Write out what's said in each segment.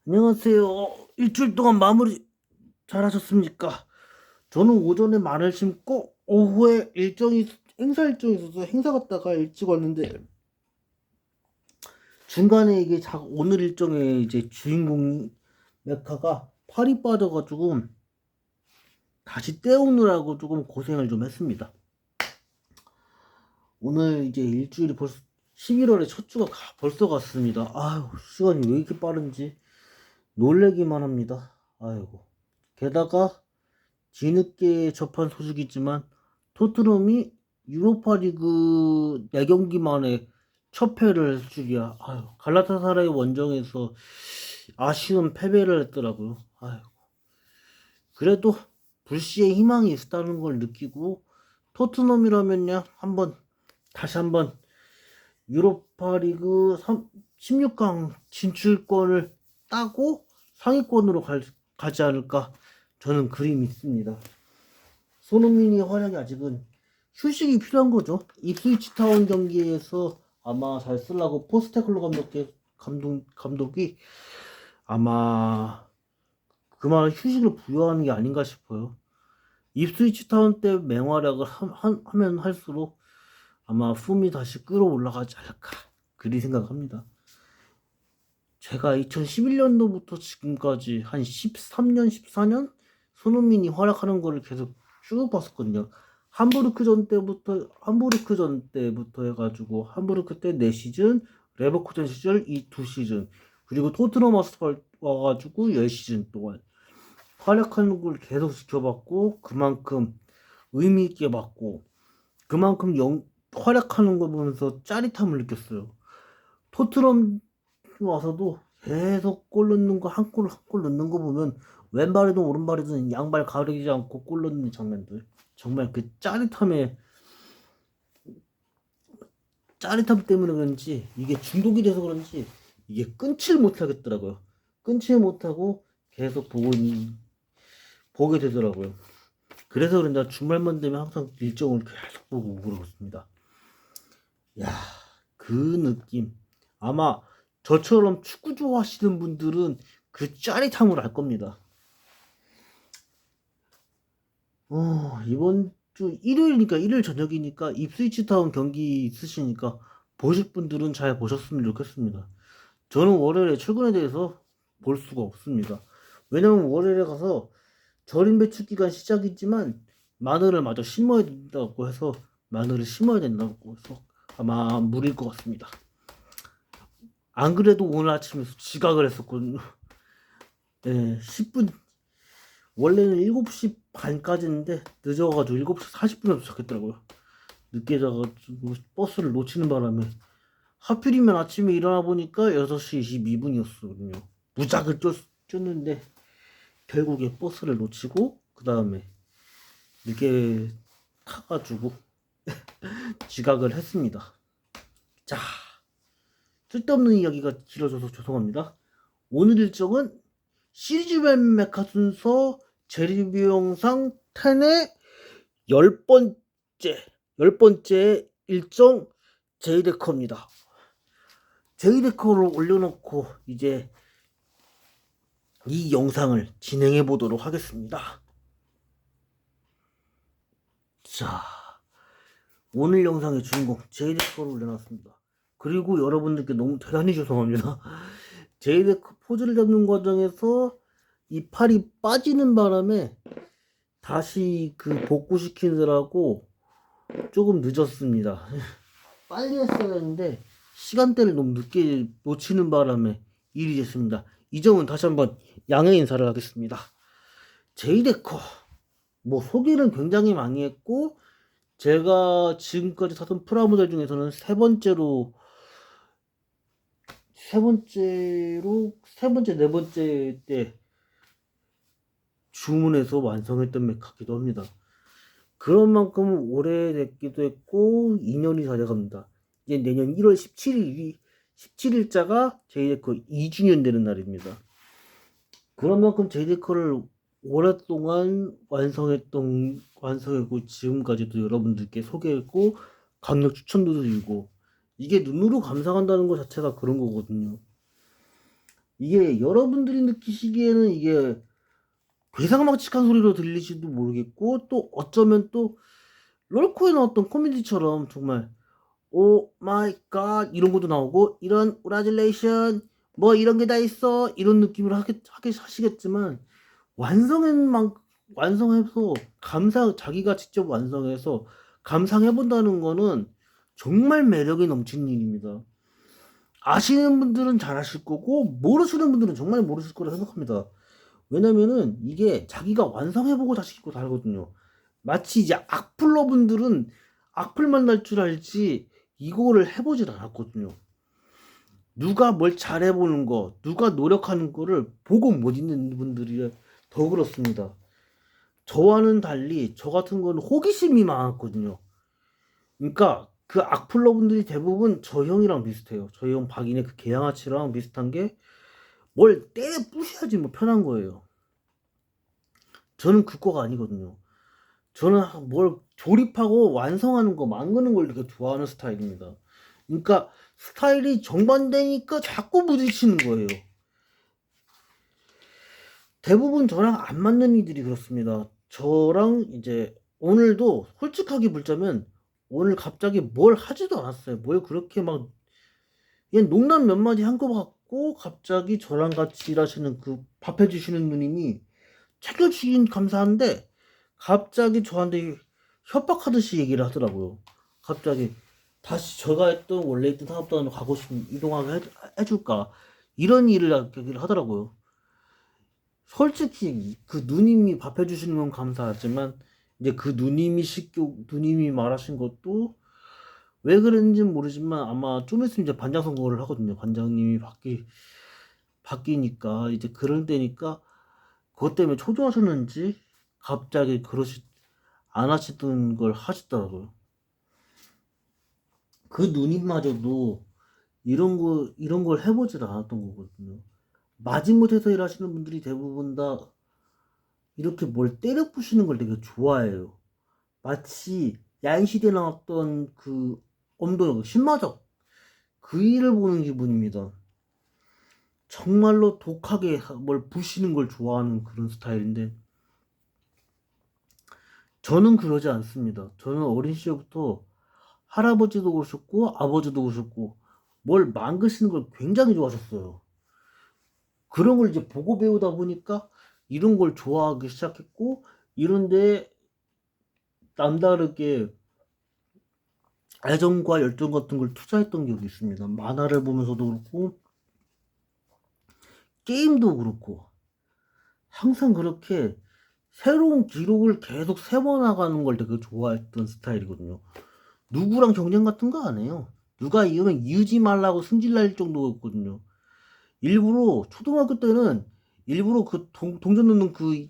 안녕하세요. 일주일 동안 마무리 잘 하셨습니까? 저는 오전에 마늘 심고 오후에 행사 일정이 있어서 행사 갔다가 일찍 왔는데 중간에 오늘 일정에 이제 주인공 메카가 팔이 빠져가지고 다시 떼우느라고 조금 고생을 좀 했습니다. 오늘 이제 일주일이 벌써 11월의 첫 주가 벌써 갔습니다. 아유, 시간이 왜 이렇게 빠른지 놀래기만 합니다. 아이고. 게다가 뒤늦게 접한 소식이지만 토트넘이 유로파리그 4경기 만에 첫 패를 할 줄이야. 아유, 갈라타사라의 원정에서 아쉬운 패배를 했더라고요. 아유, 그래도 불시의 희망이 있다는 걸 느끼고 토트넘이라면요 다시 한번 유로파리그 16강 진출권을 따고 상위권으로 가지 않을까 저는 그리 믿습니다. 손흥민이 활약이 아직은 휴식이 필요한 거죠. 입스위치 타운 경기에서 아마 잘 쓰려고 포스테클로 감독이 아마 그만 휴식을 부여하는 게 아닌가 싶어요. 입스위치 타운 때 맹활약을 하면 할수록 아마 폼이 다시 끌어올라가지 않을까 그리 생각합니다. 제가 2011년도부터 지금까지 한 13년, 14년 손흥민이 활약하는 거를 계속 쭉 봤었거든요. 함부르크 전 때부터 해가지고 함부르크 때 4시즌, 레버쿠젠 시절 이 2시즌, 그리고 토트넘 허스퍼 와가지고 10시즌 동안 활약하는 걸 계속 지켜봤고 그만큼 의미 있게 봤고 그만큼 활약하는 거 보면서 짜릿함을 느꼈어요. 토트넘 와서도 계속 골 넣는 거 한 골 한 골 넣는 거 보면 왼발이든 오른발이든 양발 가리지 않고 골 넣는 장면들 정말 그 짜릿함 때문에 그런지 이게 중독이 돼서 그런지 이게 끊질 못하겠더라고요. 끊질 못하고 계속 보게 되더라고요. 그래서 그런지 주말만 되면 항상 일정을 계속 보고 그러습니다. 야, 그 느낌 아마 저처럼 축구 좋아하시는 분들은 그 짜릿함을 알 겁니다. 이번 주 일요일이니까 일요일 저녁이니까 입스위치 타운 경기 있으시니까 보실 분들은 잘 보셨으면 좋겠습니다. 저는 월요일에 출근에 대해서 볼 수가 없습니다. 왜냐면 월요일에 가서 절임 배출 기간 시작이지만 마늘을 마저 심어야 된다고 해서 마늘을 심어야 된다고 해서 아마 무리일 것 같습니다. 안 그래도 오늘 아침에 지각을 했었거든요. 네, 10분 원래는 7시 반까지인데 늦어가지고 7시 40분에 도착했더라고요. 늦게 자가지고 버스를 놓치는 바람에 하필이면 아침에 일어나 보니까 6시 22분이었거든요. 무작을 쫓는데 결국에 버스를 놓치고 그 다음에 늦게 타가지고 지각을 했습니다. 자, 쓸데없는 이야기가 길어져서 죄송합니다. 오늘 일정은 시리즈맨 메카 순서 재리뷰 영상 10의 10번째, 10번째 일정 제이데커입니다. 제이데커를 올려놓고 이제 이 영상을 진행해 보도록 하겠습니다. 자, 오늘 영상의 주인공 제이데커를 올려놨습니다. 그리고 여러분들께 너무 대단히 죄송합니다. 제이데커 포즈를 잡는 과정에서 이 팔이 빠지는 바람에 다시 복구시키느라고 조금 늦었습니다. 빨리 했어야 했는데 시간대를 너무 늦게 놓치는 바람에 일이 됐습니다. 이 점은 다시 한번 양해 인사를 하겠습니다. 제이데커 소개는 굉장히 많이 했고 제가 지금까지 샀던 프라모델 중에서는 네 번째 때 주문해서 완성했던 맥카기도 합니다. 그런 만큼 오래됐기도 했고 2년이 다 돼갑니다. 이제 내년 1월 17일자가 제이데커 2주년 되는 날입니다. 그런 만큼 제이데커를 오랫동안 완성했고 지금까지도 여러분들께 소개했고 강력 추천도 드리고 이게 눈으로 감상한다는 것 자체가 그런 거거든요. 이게 여러분들이 느끼시기에는 이게 괴상망측한 소리로 들리지도 모르겠고, 또 어쩌면 또 롤코에 나왔던 코미디처럼 정말 오 마이 갓 이런 것도 나오고, 이런 우라질레이션 뭐 이런 게 다 있어 이런 느낌으로 하시겠지만, 완성한 완성해서 자기가 직접 완성해서 감상해본다는 거는 정말 매력이 넘치는 일입니다. 아시는 분들은 잘 아실 거고, 모르시는 분들은 정말 모르실 거라 생각합니다. 왜냐면은 이게 자기가 완성해보고 다시 읽고 다르거든요. 마치 이제 악플러 분들은 악플만 날 줄 알지 이거를 해보질 않았거든요. 누가 뭘 잘해보는 거, 누가 노력하는 거를 보고 못 읽는 분들이 더 그렇습니다. 저와는 달리 저 같은 거는 호기심이 많았거든요. 그러니까 그 악플러 분들이 대부분 저 형이랑 비슷해요. 저 형 박인의 그 개양아치랑 비슷한 게, 뭘 때려 부셔야지 뭐 편한 거예요. 저는 그거가 아니거든요. 저는 뭘 조립하고 완성하는 거, 만드는 걸 되게 좋아하는 스타일입니다. 그러니까 스타일이 정반대니까 자꾸 부딪히는 거예요. 대부분 저랑 안 맞는 이들이 그렇습니다. 저랑 이제 오늘도 솔직하게 물자면, 오늘 갑자기 뭘 하지도 않았어요. 뭘 그렇게 막 그냥 농담 몇 마디 한 거 같고, 갑자기 저랑 같이 일하시는 그 밥 해주시는 누님이 챙겨주긴 감사한데 갑자기 저한테 협박하듯이 얘기를 하더라고요. 갑자기 다시 제가 했던 원래 있던 사업단으로 가고 싶으면 이동하게 해줄까, 이런 얘기를 하더라고요. 솔직히 그 누님이 밥 해주시는 건 감사하지만, 이제 그 누님이 말하신 것도 왜 그랬는지는 모르지만, 아마 좀 있으면 이제 반장 선거를 하거든요. 반장님이 바뀌니까 이제 그럴 때니까, 그것 때문에 초조하셨는지 갑자기 그러시 안 하시던 걸 하시더라고요. 그 누님마저도 이런 걸 해보질 않았던 거거든요. 마지못해서 일하시는 분들이 대부분 다 이렇게 뭘 때려 부시는 걸 되게 좋아해요. 마치 야인시대에 나왔던 그 엄도영 신마적 그 일을 보는 기분입니다. 정말로 독하게 뭘 부시는 걸 좋아하는 그런 스타일인데, 저는 그러지 않습니다. 저는 어린 시절부터 할아버지도 그러셨고 아버지도 그러셨고 뭘 만드시는 걸 굉장히 좋아하셨어요. 그런 걸 이제 보고 배우다 보니까 이런 걸 좋아하기 시작했고, 이런데 남다르게 애정과 열정 같은 걸 투자했던 기억이 있습니다. 만화를 보면서도 그렇고 게임도 그렇고 항상 그렇게 새로운 기록을 계속 세워나가는 걸 되게 좋아했던 스타일이거든요. 누구랑 경쟁 같은 거 안 해요. 누가 이기면 이기지 말라고 승질날 정도였거든요. 일부러 초등학교 때는 일부러 그 동전 넣는 그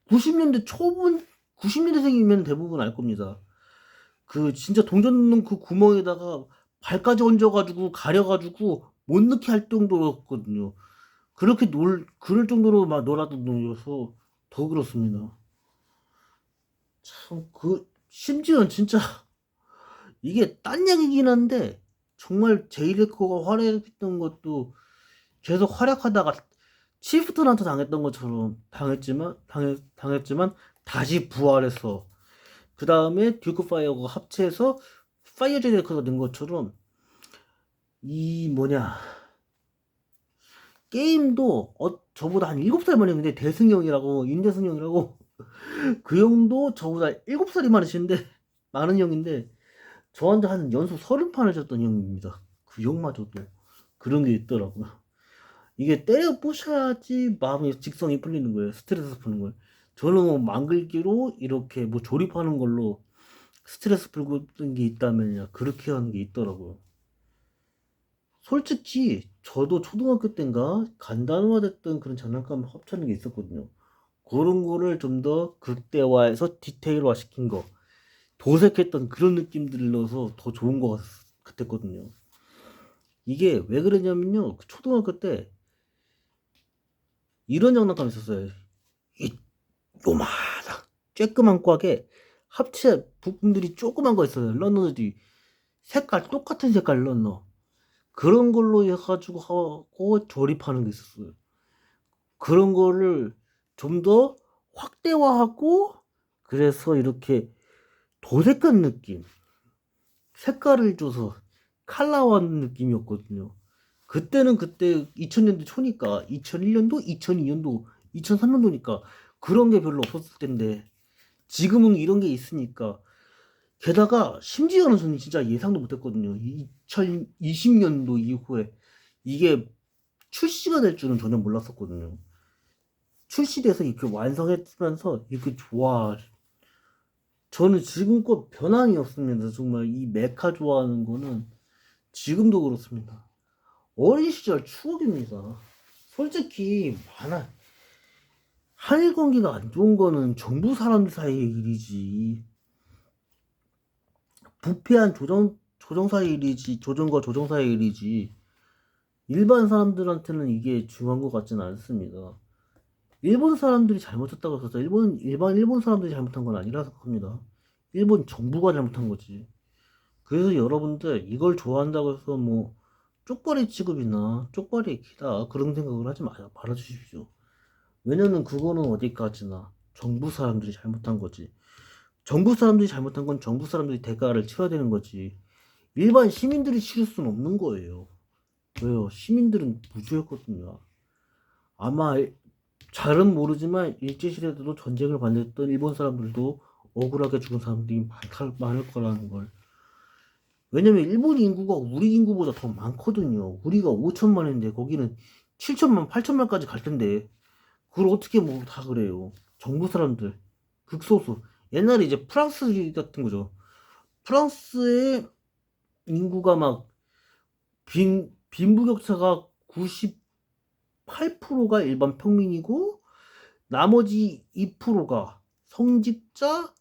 90년대 초분 90년대생이면 대부분 알 겁니다. 그 진짜 동전 넣는 그 구멍에다가 발까지 얹어가지고 가려가지고 못 넣게 할 정도였거든요. 그럴 정도로 막 놀았던 놈이어서 더 그렇습니다. 참, 심지어는 진짜 이게 딴 얘기긴 한데, 정말 제이레코가 활약했던 것도 계속 활약하다가 치프트한테 당했던 것처럼 당했지만 다시 부활해서, 그 다음에 듀크 파이어가 합체해서 파이어 제이레코가 된 것처럼, 이 뭐냐 게임도 저보다 한 7살 많은데, 임대승형이라고 그 형도 저보다 7살이 많은 형인데, 저한테 한 연속 30판을 줬던 형입니다. 그 형마저도 그런 게 있더라고요. 이게 때려 부셔야지 마음이 직성이 풀리는 거예요. 스트레스 푸는 거예요. 저는 뭐 만글기로 이렇게 뭐 조립하는 걸로 스트레스 풀고 있는 게 있다면야 그렇게 하는 게 있더라고요. 솔직히 저도 초등학교 때인가 간단화됐던 그런 장난감 합치는 게 있었거든요. 그런 거를 좀 더 극대화해서 디테일화 시킨 거, 도색했던 그런 느낌들을 넣어서 더 좋은 것 같았거든요. 이게 왜 그러냐면요, 그 초등학교 때 이런 장난감이 있었어요. 이 요만한 쬐끄만 꽉에 합체 부품들이 조그만 거 있어요. 러너들이 똑같은 색깔 러너. 그런 걸로 해가지고 하고 조립하는 게 있었어요. 그런 거를 좀 더 확대화하고 그래서 이렇게 도색한 느낌, 색깔을 줘서 칼라화하는 느낌이었거든요. 그때는 그때 2000년대 초니까 2001년도, 2002년도, 2003년도니까 그런 게 별로 없었을 텐데 지금은 이런 게 있으니까 게다가 심지어는 저는 진짜 예상도 못했거든요. 2020년도 이후에 이게 출시가 될 줄은 전혀 몰랐었거든요. 출시돼서 이렇게 완성했으면서 이렇게 좋아. 저는 지금껏 변함이 없습니다. 정말 이 메카 좋아하는 거는 지금도 그렇습니다. 어린 시절 추억입니다. 솔직히 한일 관계가 안 좋은 거는 정부 사람들 사이의 일이지. 부패한 조정 사이의 일이지. 조정과 조정 사이의 일이지. 일반 사람들한테는 이게 중요한 것 같지는 않습니다. 일본 사람들이 잘못했다고 해서 일본 사람들이 잘못한 건 아니라 생각합니다. 일본 정부가 잘못한 거지. 그래서 여러분들 이걸 좋아한다고 해서 뭐 쪽발이 취급이나 쪽발이 기다 그런 생각을 하지 말아주십시오. 왜냐면 그거는 어디까지나 정부 사람들이 잘못한 거지. 정부 사람들이 잘못한 건 정부 사람들이 대가를 치러야 되는 거지. 일반 시민들이 치를 수는 없는 거예요. 왜요? 시민들은 무주였거든요. 아마 잘은 모르지만 일제시대에도 전쟁을 반대했던 일본 사람들도 억울하게 죽은 사람들이 많을 거라는 걸. 왜냐면 일본 인구가 우리 인구보다 더 많거든요. 우리가 5천만인데 거기는 7천만, 8천만까지 갈 텐데 그걸 어떻게 뭐 다 그래요. 정부 사람들 극소수. 옛날에 이제 프랑스 같은 거죠. 프랑스의 인구가 막 빈부격차가 98%가 일반 평민이고 나머지 2%가 성직자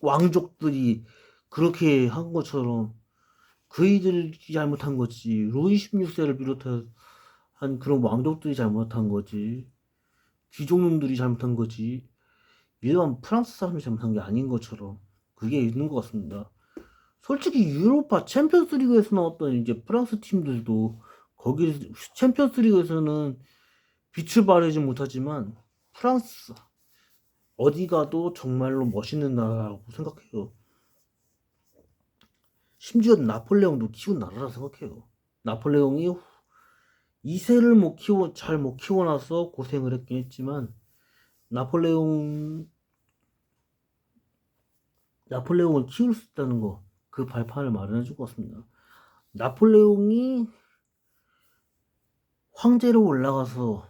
왕족들이 그렇게 한 것처럼 그이들이 잘못한 거지. 루이 16세를 비롯한 그런 왕족들이 잘못한 거지. 귀족놈들이 잘못한 거지. 일반 프랑스 사람이 잘못한 게 아닌 것처럼 그게 있는 것 같습니다. 솔직히 유로파 챔피언스 리그에서 나왔던 이제 프랑스 팀들도 거기 챔피언스 리그에서는 빛을 발하지 못하지만 프랑스 어디 가도 정말로 멋있는 나라라고 생각해요. 심지어 나폴레옹도 키운 나라라 생각해요. 나폴레옹이 2세를 잘 못 키워놔서 고생을 했긴 했지만 나폴레옹을 키울 수 있다는 거 그 발판을 마련해 줄 것 같습니다. 나폴레옹이 황제로 올라가서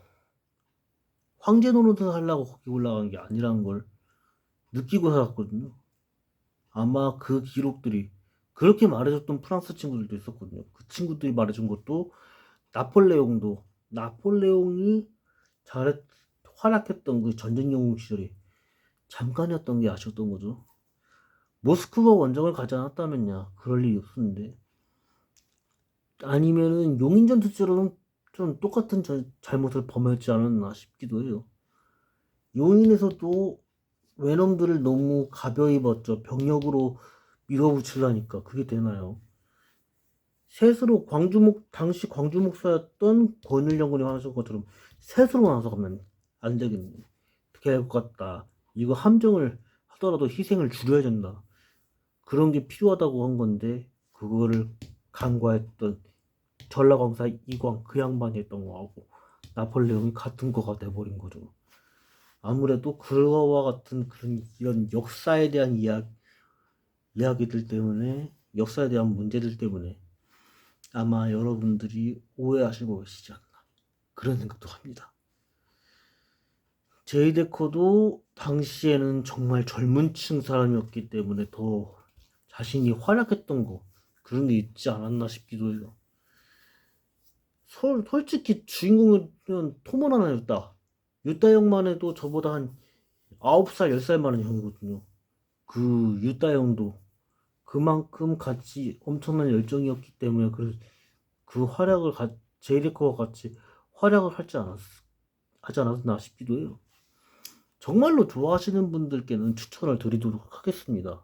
황제 노릇을 하려고 거기 올라간 게 아니라는 걸 느끼고 살았거든요. 아마 그 기록들이 그렇게 말해줬던 프랑스 친구들도 있었거든요. 그 친구들이 말해준 것도 나폴레옹이 활약했던 그 전쟁 영웅 시절이 잠깐이었던 게 아쉬웠던 거죠. 모스크바 원정을 가지 않았다면야 그럴 일이 없었는데 아니면은 용인전투처럼 좀 똑같은 잘못을 범했지 않았나 싶기도 해요. 용인에서도 외놈들을 너무 가벼이 봤죠. 병력으로 밀어붙이려니까 그게 되나요? 셋으로 당시 광주 목사였던 권율 장군이 하신 것처럼 셋으로 나눠서 가면 안 되겠네. 어떻게 할 것 같다. 이거 함정을 하더라도 희생을 줄여야 된다. 그런 게 필요하다고 한 건데 그거를 간과했던 전라광사 이광 그 양반이 했던 거하고 나폴레옹이 같은 거가 돼버린 거죠. 아무래도 그거와 같은 이런 역사에 대한 이야기들 때문에 역사에 대한 문제들 때문에 아마 여러분들이 오해하시고 계시지 않나 그런 생각도 합니다. 제이데코도 당시에는 정말 젊은 층 사람이었기 때문에 더 자신이 활약했던 거 그런 게 있지 않았나 싶기도 해요. 솔직히 주인공은 토모나나 유타 형만 해도 저보다 한 9살 10살 많은 형이거든요. 그 유타 형도 그만큼 같이 엄청난 열정이었기 때문에 그 활약을 제이데코와 같이 활약을 하지 않았나 싶기도 해요. 정말로 좋아하시는 분들께는 추천을 드리도록 하겠습니다.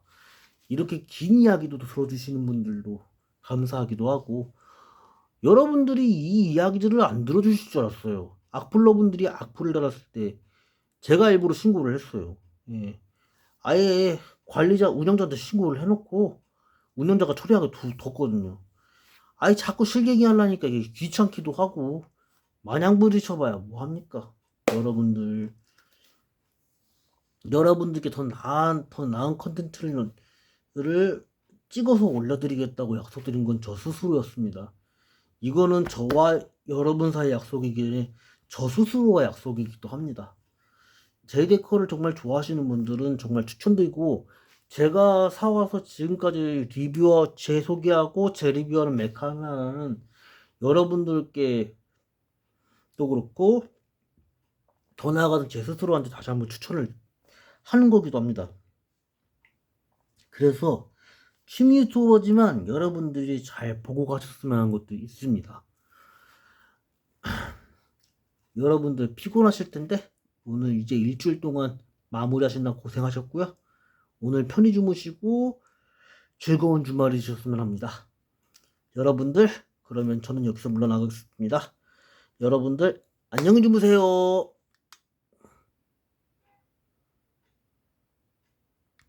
이렇게 긴 이야기도 들어주시는 분들도 감사하기도 하고 여러분들이 이 이야기들을 안 들어주실 줄 알았어요. 악플러분들이 악플을 달았을 때 제가 일부러 신고를 했어요. 예. 아예 관리자, 운영자한테 신고를 해놓고 운영자가 처리하게 뒀거든요. 아예 자꾸 실갱이 하려니까 이게 귀찮기도 하고 마냥 부딪혀봐야 뭐합니까? 여러분들께 더 나은 컨텐츠를 찍어서 올려드리겠다고 약속드린 건 저 스스로였습니다. 이거는 저와 여러분 사이 약속이기에 저 스스로와 약속이기도 합니다. 제이데커를 정말 좋아하시는 분들은 정말 추천드리고, 제가 사와서 지금까지 제 소개하고 제 리뷰하는 메카나는 여러분들께 또 그렇고 더 나아가서 제 스스로한테 다시 한번 추천을 하는 거기도 합니다. 그래서 취미 유튜버지만 여러분들이 잘 보고 가셨으면 하는 것도 있습니다. 여러분들 피곤하실 텐데 오늘 이제 일주일 동안 마무리하신다고 고생하셨고요. 오늘 편히 주무시고 즐거운 주말이셨으면 합니다. 여러분들, 그러면 저는 여기서 물러나겠습니다. 여러분들 안녕히 주무세요.